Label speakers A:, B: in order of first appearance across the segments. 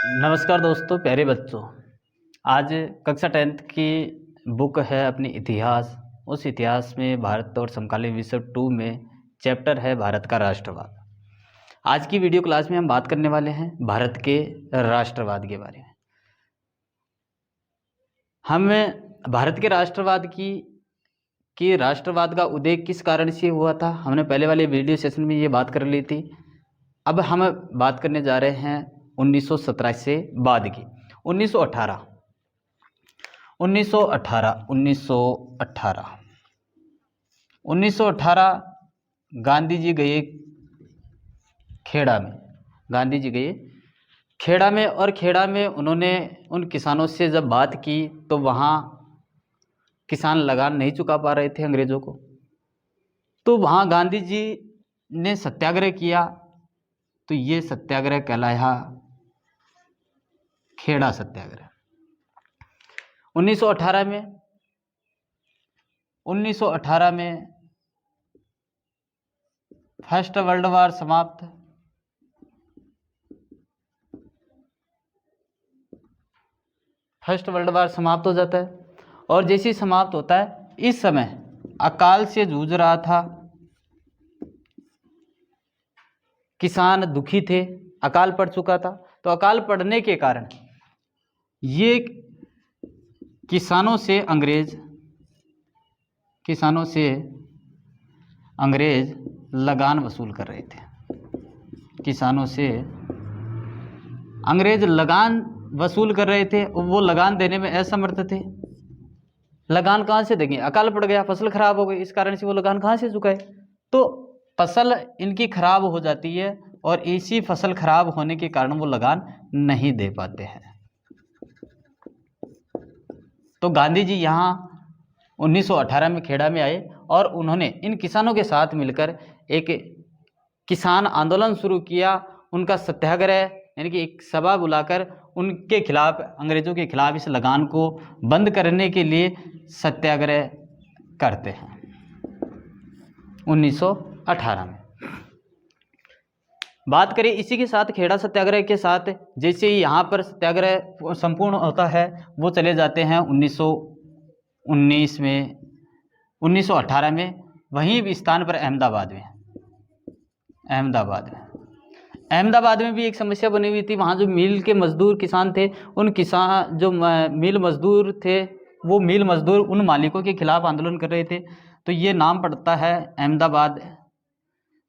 A: नमस्कार दोस्तों, प्यारे बच्चों। आज कक्षा 10th की बुक है अपनी इतिहास। उस इतिहास में भारत और समकालीन विषय 2 में चैप्टर है भारत का राष्ट्रवाद। आज की वीडियो क्लास में हम बात करने वाले हैं भारत के राष्ट्रवाद के बारे में। हम भारत के राष्ट्रवाद की राष्ट्रवाद का उदय किस कारण से हुआ था, हमने पहले वाले वीडियो सेशन में ये बात कर ली थी। अब हम बात करने जा रहे हैं 1917 से बाद की। 1918 गांधी जी गए खेड़ा में। गांधी जी गए खेड़ा में और खेड़ा में उन्होंने उन किसानों से जब बात की तो वहाँ किसान लगान नहीं चुका पा रहे थे अंग्रेज़ों को। तो वहाँ गांधी जी ने सत्याग्रह किया। तो ये सत्याग्रह कहलाया खेड़ा सत्याग्रह। 1918 में फर्स्ट वर्ल्ड वार समाप्त। फर्स्ट वर्ल्ड वार समाप्त हो जाता है और जैसे ही समाप्त होता है, इस समय अकाल से जूझ रहा था। किसान दुखी थे, अकाल पड़ चुका था। तो अकाल पड़ने के कारण ये किसानों से अंग्रेज लगान वसूल कर रहे थे। किसानों से अंग्रेज लगान वसूल कर रहे थे। वो लगान देने में असमर्थ थे। लगान कहाँ से देंगे? अकाल पड़ गया, फसल खराब हो गई, इस कारण से वो लगान कहाँ से चुकाए? तो फसल इनकी खराब हो जाती है और इसी फसल खराब होने के कारण वो लगान नहीं दे पाते हैं। तो गांधी जी यहाँ 1918 में खेड़ा में आए और उन्होंने इन किसानों के साथ मिलकर एक किसान आंदोलन शुरू किया। उनका सत्याग्रह यानी कि एक सभा बुलाकर उनके खिलाफ, अंग्रेज़ों के खिलाफ इस लगान को बंद करने के लिए सत्याग्रह करते हैं 1918 में। बात करें इसी के साथ खेड़ा सत्याग्रह के साथ, जैसे ही यहाँ पर सत्याग्रह संपूर्ण होता है वो चले जाते हैं 1919 में, 1918 में वहीं स्थान पर अहमदाबाद में भी एक समस्या बनी हुई थी। वहाँ जो मिल के मजदूर किसान थे, उन किसान जो मिल मजदूर थे, वो मिल मजदूर उन मालिकों के खिलाफ आंदोलन कर रहे थे। तो ये नाम पड़ता है अहमदाबाद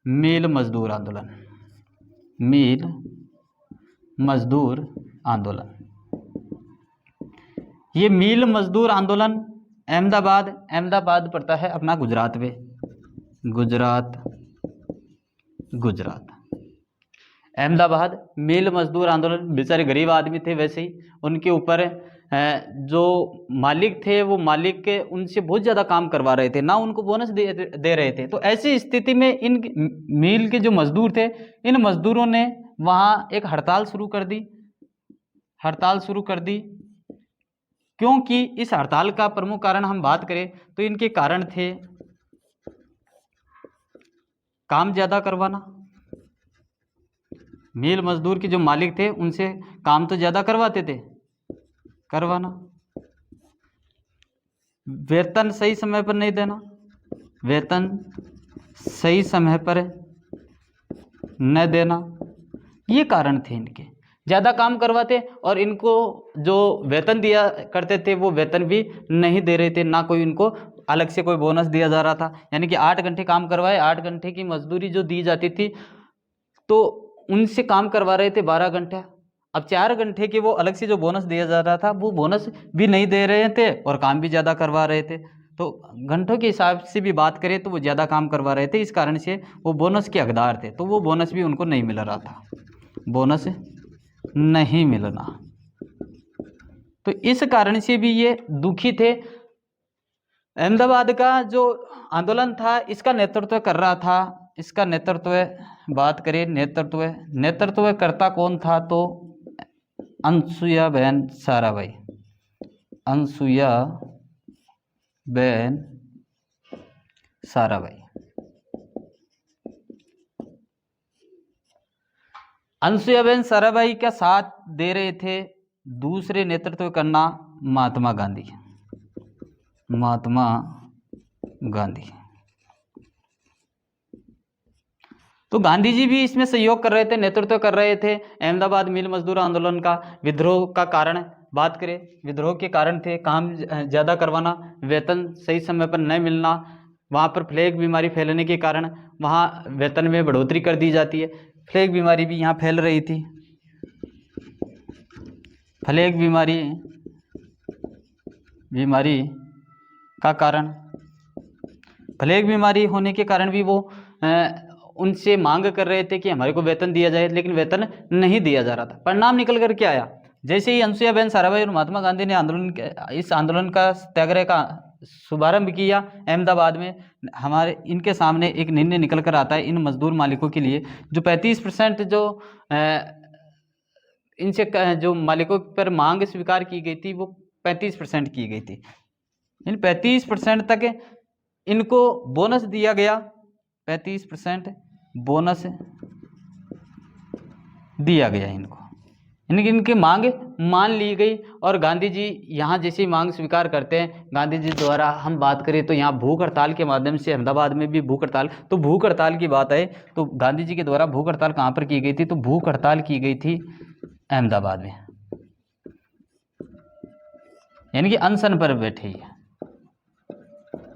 A: मिल मजदूर आंदोलन। मिल मजदूर आंदोलन, ये मिल मजदूर आंदोलन अहमदाबाद पड़ता है अपना गुजरात में। गुजरात अहमदाबाद मिल मजदूर आंदोलन। बेचारे गरीब आदमी थे, वैसे ही उनके ऊपर जो मालिक थे वो मालिक उनसे बहुत ज़्यादा काम करवा रहे थे, ना उनको बोनस दे रहे थे। तो ऐसी स्थिति में इन मिल के जो मजदूर थे, इन मजदूरों ने वहाँ एक हड़ताल शुरू कर दी। क्योंकि इस हड़ताल का प्रमुख कारण हम बात करें तो इनके कारण थे काम ज़्यादा करवाना। मिल मजदूर के जो मालिक थे उनसे काम तो ज़्यादा करवाना, वेतन सही समय पर नहीं देना, वेतन सही समय पर न देना, ये कारण थे इनके। ज़्यादा काम करवाते और इनको जो वेतन दिया करते थे वो वेतन भी नहीं दे रहे थे, ना कोई इनको अलग से कोई बोनस दिया जा रहा था। यानी कि 8 घंटे काम करवाए, 8 घंटे की मजदूरी जो दी जाती थी, तो उनसे काम करवा रहे थे 12 घंटा। अब 4 घंटे के वो अलग से जो बोनस दिया जा रहा था वो बोनस भी नहीं दे रहे थे और काम भी ज़्यादा करवा रहे थे। तो घंटों के हिसाब से भी बात करें तो वो ज़्यादा काम करवा रहे थे, इस कारण से वो बोनस के हकदार थे। तो वो बोनस भी उनको नहीं मिल रहा था, बोनस नहीं मिलना। तो इस कारण से भी ये दुखी थे। अहमदाबाद का जो आंदोलन था इसका नेतृत्व कर रहा था, इसका नेतृत्व बात करें नेतृत्व करता कौन था? तो अनसुया बहन साराभाई। अनुसुईयाबेन साराभाई का साथ दे रहे थे दूसरे नेतृत्व करना महात्मा गांधी। महात्मा गांधी। तो गांधी जी भी इसमें सहयोग कर रहे थे, नेतृत्व कर रहे थे। अहमदाबाद मिल मजदूर आंदोलन का विद्रोह का कारण बात करें, विद्रोह के कारण थे काम ज़्यादा करवाना, वेतन सही समय पर न मिलना, वहाँ पर प्लेग बीमारी फैलने के कारण वहाँ वेतन में बढ़ोतरी कर दी जाती है। प्लेग बीमारी भी यहाँ फैल रही थी। प्लेग बीमारी का कारण, प्लेग बीमारी होने के कारण भी वो उनसे मांग कर रहे थे कि हमारे को वेतन दिया जाए, लेकिन वेतन नहीं दिया जा रहा था। परिणाम निकल कर क्या आया? जैसे ही अनुसुईयाबेन साराभाई और महात्मा गांधी ने इस आंदोलन का सत्याग्रह का शुभारंभ किया अहमदाबाद में, हमारे इनके सामने एक निर्णय निकल कर आता है इन मजदूर मालिकों के लिए, जो 35% जो इनसे जो मालिकों पर मांग स्वीकार की गई थी वो 35% की गई थी। इन 35% तक इनको बोनस दिया गया, 35% बोनस दिया गया इनको। इनकी मांग मान ली गई और गांधी जी यहाँ जैसी मांग स्वीकार करते हैं, गांधी जी द्वारा हम बात करें तो यहाँ भूख हड़ताल के माध्यम से अहमदाबाद में भी भूख हड़ताल, तो भूख हड़ताल की बात है तो गांधी जी के द्वारा भूख हड़ताल कहाँ पर की गई थी? तो भूख हड़ताल की गई थी अहमदाबाद में, यानी कि अनशन पर बैठे,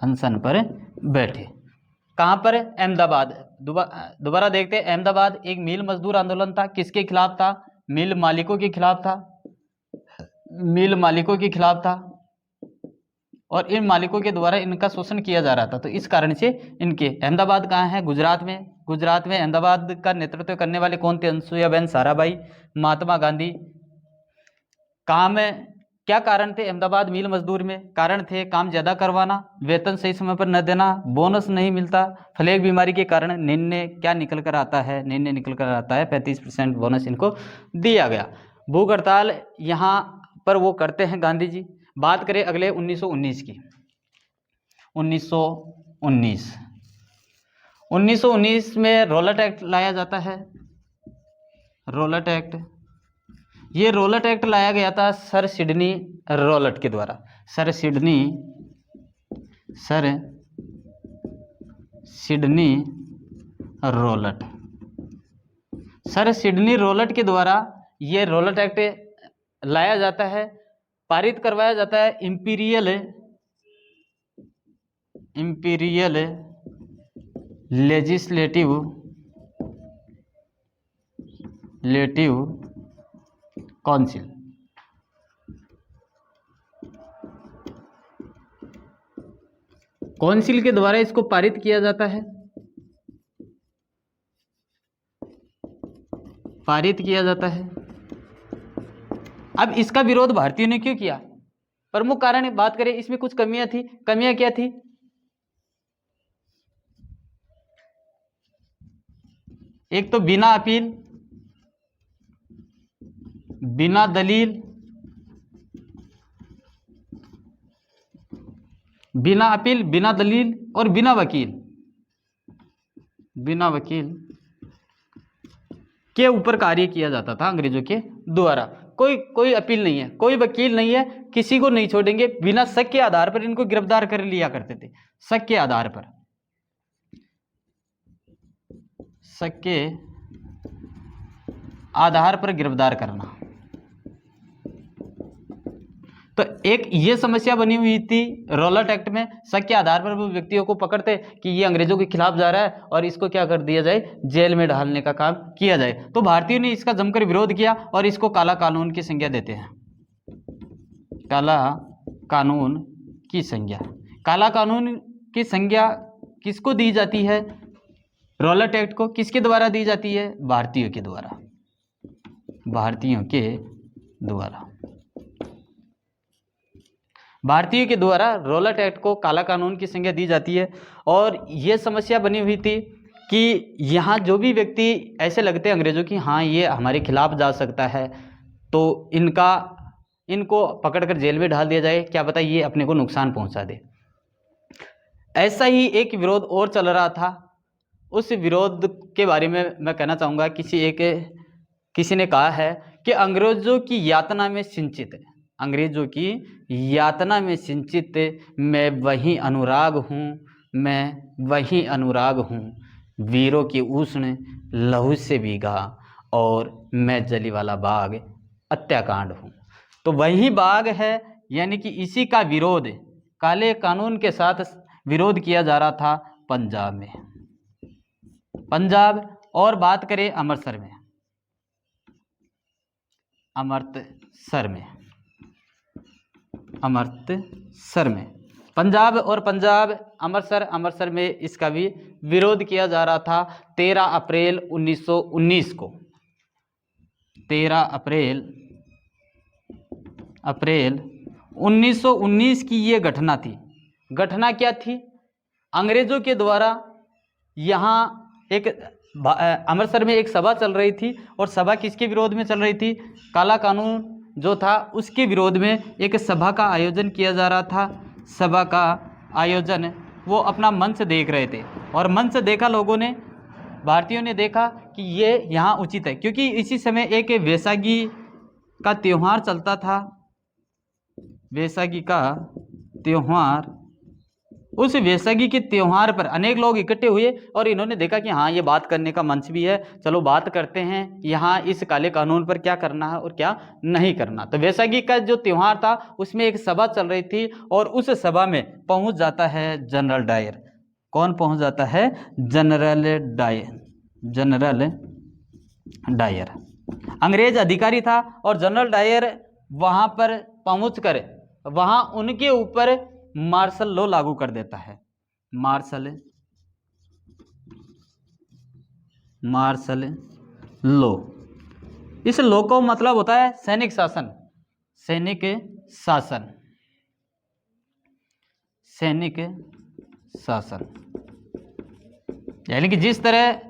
A: अनशन पर बैठे। कहाँ पर? अहमदाबाद। दोबारा देखते हैं, अहमदाबाद एक मिल मजदूर आंदोलन था। किसके खिलाफ था? मिल मालिकों के खिलाफ था, मिल मालिकों के खिलाफ था और इन मालिकों के द्वारा इनका शोषण किया जा रहा था। तो इस कारण से इनके, अहमदाबाद कहाँ है? गुजरात में। गुजरात में अहमदाबाद का नेतृत्व करने वाले कौन थे? अनुसुईयाबेन साराभाई, महात्मा गांधी। कहाँ में क्या कारण थे? अहमदाबाद मिल मजदूर में कारण थे काम ज़्यादा करवाना, वेतन सही समय पर न देना, बोनस नहीं मिलता, प्लेग बीमारी के कारण निर्णय क्या निकल कर आता है? निर्णय निकल कर आता है 35% बोनस इनको दिया गया। भूख हड़ताल यहाँ पर वो करते हैं गांधी जी। बात करें अगले 1919 की, 1919 में रॉलेट एक्ट लाया जाता है। रॉलेट एक्ट, ये रॉलेट एक्ट लाया गया था सर सिडनी रॉलेट के द्वारा। Sir Sydney Rowlatt, sir Sydney Rowlatt के द्वारा ये रॉलेट एक्ट लाया जाता है, पारित करवाया जाता है। Imperial legislative council. काउंसिल के द्वारा इसको पारित किया जाता है, पारित किया जाता है। अब इसका विरोध भारतीयों ने क्यों किया? प्रमुख कारण बात करें, इसमें कुछ कमियां थी। कमियां क्या थी? एक तो बिना अपील, बिना दलील, बिना अपील, बिना दलील और बिना वकील, बिना वकील के ऊपर कार्य किया जाता था अंग्रेजों के द्वारा। कोई अपील नहीं है, कोई वकील नहीं है, किसी को नहीं छोड़ेंगे, बिना शक के आधार पर इनको गिरफ्तार कर लिया करते थे। शक के आधार पर, शक के आधार पर गिरफ्तार करना। तो एक ये समस्या बनी हुई थी रॉलेट एक्ट में, शक के आधार पर वो व्यक्तियों को पकड़ते कि ये अंग्रेजों के खिलाफ जा रहा है और इसको क्या कर दिया जाए? जेल में डालने का काम किया जाए। तो भारतीयों ने इसका जमकर विरोध किया और इसको काला कानून की संज्ञा देते हैं। काला कानून की संज्ञा, काला कानून की संज्ञा किसको दी जाती है? रॉलेट एक्ट को किसके द्वारा दी जाती है? भारतीयों के द्वारा, भारतीयों के द्वारा, भारतीयों के द्वारा रॉलेट एक्ट को काला कानून की संज्ञा दी जाती है। और ये समस्या बनी हुई थी कि यहाँ जो भी व्यक्ति ऐसे लगते हैं अंग्रेजों की, हाँ ये हमारे खिलाफ जा सकता है, तो इनको पकड़कर जेल में डाल दिया जाए, क्या पता ये अपने को नुकसान पहुँचा दे। ऐसा ही एक विरोध और चल रहा था। उस विरोध के बारे में मैं कहना चाहूँगा, किसी एक किसी ने कहा है कि अंग्रेजों की यातना में सिंचित, अंग्रेजों की यातना में सिंचित मैं वही अनुराग हूँ, मैं वही अनुराग हूँ, वीरों की उष्ण लहू से भीगा और मैं जलिवाला बाग हत्याकांड हूँ। तो वही बाग है, यानी कि इसी का विरोध, काले कानून के साथ विरोध किया जा रहा था पंजाब में। पंजाब और बात करें अमृतसर में, अमृतसर में, अमृतसर में, पंजाब और पंजाब अमृतसर में इसका भी विरोध किया जा रहा था 13 अप्रैल 1919 को। 13 अप्रैल 1919 की ये घटना थी। घटना क्या थी? अंग्रेजों के द्वारा यहाँ एक अमृतसर में एक सभा चल रही थी, और सभा किसके विरोध में चल रही थी? काला कानून जो था उसके विरोध में एक सभा का आयोजन किया जा रहा था। सभा का आयोजन वो अपना मंच देख रहे थे, और मंच देखा लोगों ने, भारतीयों ने देखा कि ये यहाँ उचित है, क्योंकि इसी समय एक वैसाखी का त्यौहार चलता था। वैसाखी का त्यौहार, उस वैसाखी के त्यौहार पर अनेक लोग इकट्ठे हुए और इन्होंने देखा कि हाँ, ये बात करने का मंच भी है, चलो बात करते हैं यहाँ इस काले कानून पर क्या करना है और क्या नहीं करना। तो वैसाखी का जो त्यौहार था उसमें एक सभा चल रही थी, और उस सभा में पहुंच जाता है जनरल डायर। कौन पहुंच जाता है? General Dyer. जनरल डायर अंग्रेज अधिकारी था, और जनरल डायर वहां पर पहुंचकर वहां उनके ऊपर मार्शल लॉ लागू कर देता है। मार्शल लॉ, इस लॉ का मतलब होता है सैनिक शासन। सैनिक शासन, सैनिक शासन, यानी कि जिस तरह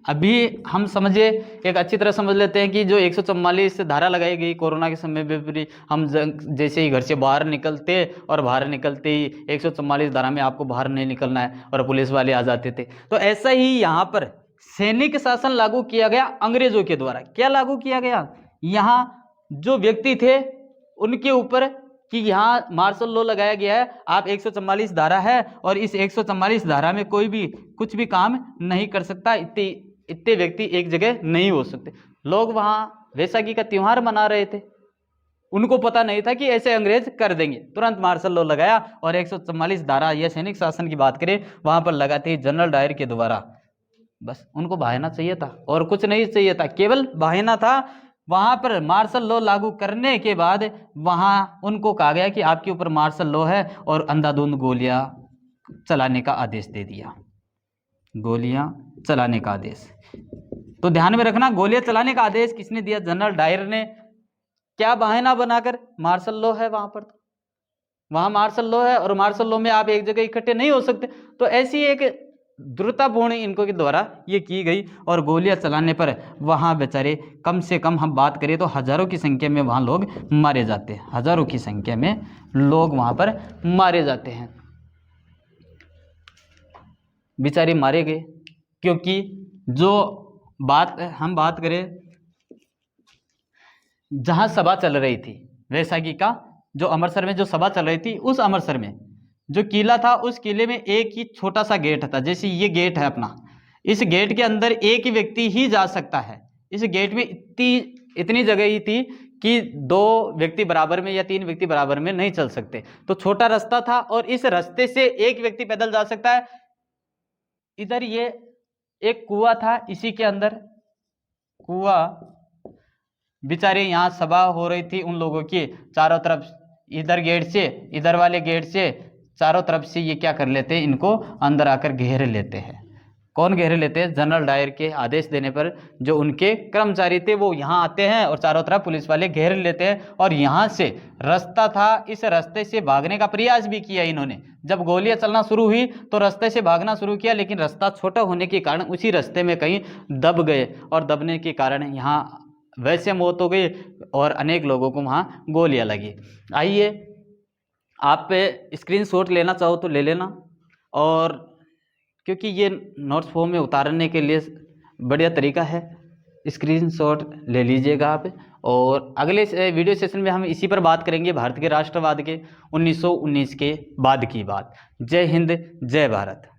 A: अभी हम समझे, एक अच्छी तरह समझ लेते हैं कि जो 144 धारा लगाई गई कोरोना के समय में भी, हम जैसे ही घर से बाहर निकलते और बाहर निकलते ही 144 धारा में आपको बाहर नहीं निकलना है, और पुलिस वाले आ जाते थे। तो ऐसा ही यहाँ पर सैनिक शासन लागू किया गया अंग्रेजों के द्वारा। क्या लागू किया गया? यहाँ जो व्यक्ति थे उनके ऊपर कि यहाँ मार्शल लॉ लगाया गया है, आप 144 धारा है और इस 144 धारा में कोई भी कुछ भी काम नहीं कर सकता, इतने व्यक्ति एक जगह नहीं हो सकते। लोग वहाँ वैसाखी का त्यौहार मना रहे थे, उनको पता नहीं था कि ऐसे अंग्रेज कर देंगे, तुरंत मार्शल लॉ लगाया और 144 धारा या सैनिक शासन की बात करें वहाँ पर लगाते ही जनरल डायर के द्वारा। बस उनको बहाना चाहिए था और कुछ नहीं चाहिए था, केवल बहाना था। वहाँ पर मार्शल लॉ लागू करने के बाद वहाँ उनको कहा गया कि आपके ऊपर मार्शल लॉ है, और अंधाधुंध गोलियाँ चलाने का आदेश दे दिया। गोलियाँ चलाने का आदेश, तो ध्यान में रखना, गोलियाँ चलाने का आदेश किसने दिया? जनरल डायर ने। क्या बहाना बनाकर? मार्शल लॉ है वहाँ पर, वहाँ मार्शल लॉ है, और मार्शल लॉ में आप एक जगह इकट्ठे नहीं हो सकते। तो ऐसी एक द्रुततापूर्ण इनको के द्वारा ये की गई, और गोलियां चलाने पर वहाँ बेचारे कम से कम हम बात करें तो हजारों की संख्या में वहाँ लोग मारे जाते हैं। हजारों की संख्या में लोग वहाँ पर मारे जाते हैं, बेचारे मारे गए। क्योंकि जो हम बात करें, जहाँ सभा चल रही थी वैसाखी का, जो अमृतसर में जो सभा चल रही थी, उस अमृतसर में जो किला था, उस किले में एक ही छोटा सा गेट था। जैसे ये गेट है अपना, इस गेट के अंदर एक ही व्यक्ति ही जा सकता है। इस गेट में इतनी जगह ही थी कि 2 व्यक्ति बराबर में या 3 व्यक्ति बराबर में नहीं चल सकते। तो छोटा रास्ता था, और इस रास्ते से एक व्यक्ति पैदल जा सकता है। इधर ये एक कुआं था, इसी के अंदर कुआं, बेचारे यहाँ सभा हो रही थी उन लोगों की, चारों तरफ इधर गेट से, इधर वाले गेट से चारों तरफ से ये क्या कर लेते हैं, इनको अंदर आकर घेर लेते हैं। कौन घेर लेते हैं? जनरल डायर के आदेश देने पर जो उनके कर्मचारी थे वो यहाँ आते हैं और चारों तरफ पुलिस वाले घेर लेते हैं। और यहाँ से रास्ता था, इस रास्ते से भागने का प्रयास भी किया इन्होंने। जब गोलियां चलना शुरू हुई तो रास्ते से भागना शुरू किया, लेकिन रास्ता छोटा होने के कारण उसी रास्ते में कहीं दब गए, और दबने के कारण यहाँ वैसे मौत हो गई और अनेक लोगों को वहाँ गोलियां लगी। आइए, आप पे स्क्रीनशॉट लेना चाहो तो ले लेना, और क्योंकि ये नोट्स फॉर्म में उतारने के लिए बढ़िया तरीका है। स्क्रीनशॉट ले लीजिएगा आप। और अगले वीडियो सेशन में हम इसी पर बात करेंगे, भारत के राष्ट्रवाद के 1919 के बाद की बात। जय हिंद, जय भारत।